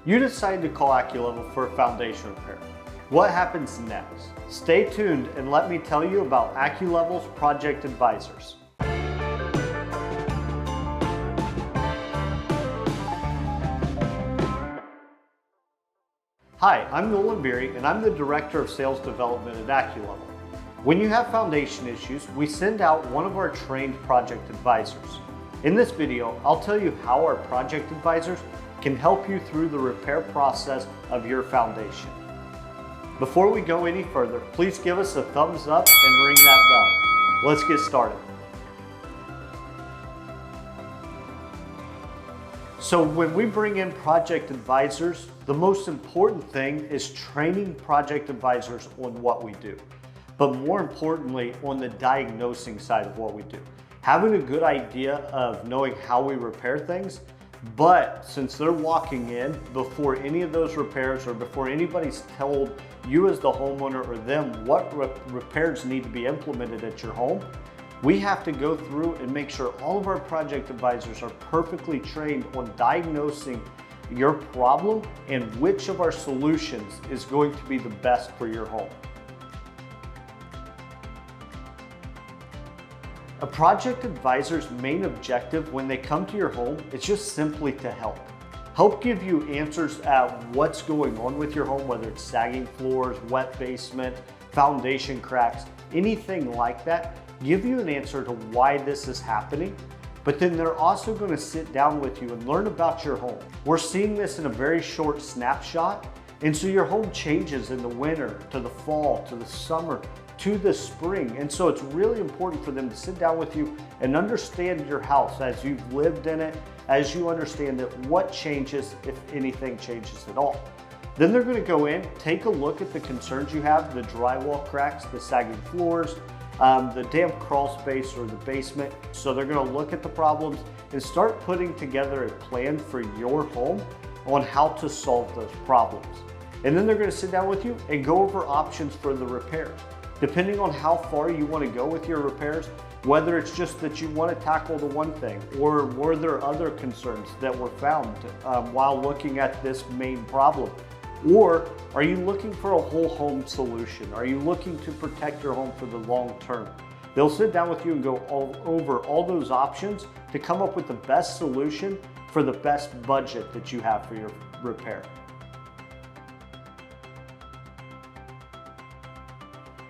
You decide to call Acculevel for a foundation repair. What happens next? Stay tuned and let me tell you about Acculevel's Project Advisors. Hi, I'm Nolan Beery and I'm the Director of Sales Development at Acculevel. When you have foundation issues, we send out one of our trained project advisors. In this video, I'll tell you how our project advisors can help you through the repair process of your foundation. Before we go any further, please give us a thumbs up and ring that bell. Let's get started. So when we bring in project advisors, the most important thing is training project advisors on what we do, but more importantly, on the diagnosing side of what we do. Having a good idea of knowing how we repair things, but since they're walking in before any of those repairs or before anybody's told you as the homeowner or them what repairs need to be implemented at your home, we have to go through and make sure all of our project advisors are perfectly trained on diagnosing your problem and which of our solutions is going to be the best for your home. A project advisor's main objective when they come to your home is just simply to help. Help give you answers at what's going on with your home, whether it's sagging floors, wet basement, foundation cracks, anything like that. Give you an answer to why this is happening, but then they're also going to sit down with you and learn about your home. We're seeing this in a very short snapshot, and so your home changes in the winter, to the fall, to the summer, to the spring, and so it's really important for them to sit down with you and understand your house as you've lived in it, as you understand that what changes, if anything changes at all. Then they're going to go in, take a look at the concerns you have, the drywall cracks, the sagging floors, the damp crawl space or the basement. So they're going to look at the problems and start putting together a plan for your home on how to solve those problems. And then they're going to sit down with you and go over options for the repairs. Depending on how far you want to go with your repairs, whether it's just that you want to tackle the one thing, or were there other concerns that were found while looking at this main problem? Or are you looking for a whole home solution? Are you looking to protect your home for the long term? They'll sit down with you and go over all those options to come up with the best solution for the best budget that you have for your repair.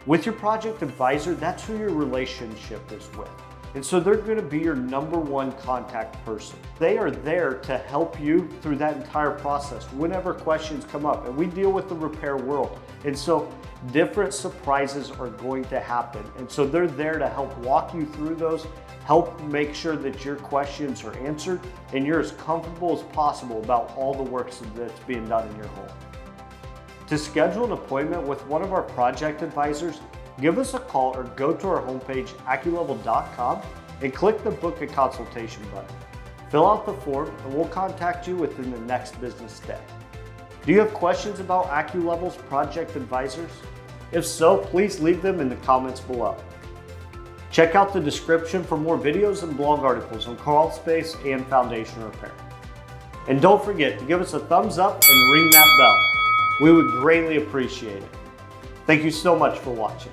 With your project advisor, that's who your relationship is with. And so they're going to be your number one contact person. They are there to help you through that entire process whenever questions come up. And we deal with the repair world. And so different surprises are going to happen. And so they're there to help walk you through those, help make sure that your questions are answered, and you're as comfortable as possible about all the work that's being done in your home. To schedule an appointment with one of our project advisors, give us a call or go to our homepage, acculevel.com, and click the Book a Consultation button. Fill out the form and we'll contact you within the next business day. Do you have questions about Acculevel's project advisors? If so, please leave them in the comments below. Check out the description for more videos and blog articles on crawl space and foundation repair. And don't forget to give us a thumbs up and ring that bell. We would greatly appreciate it. Thank you so much for watching.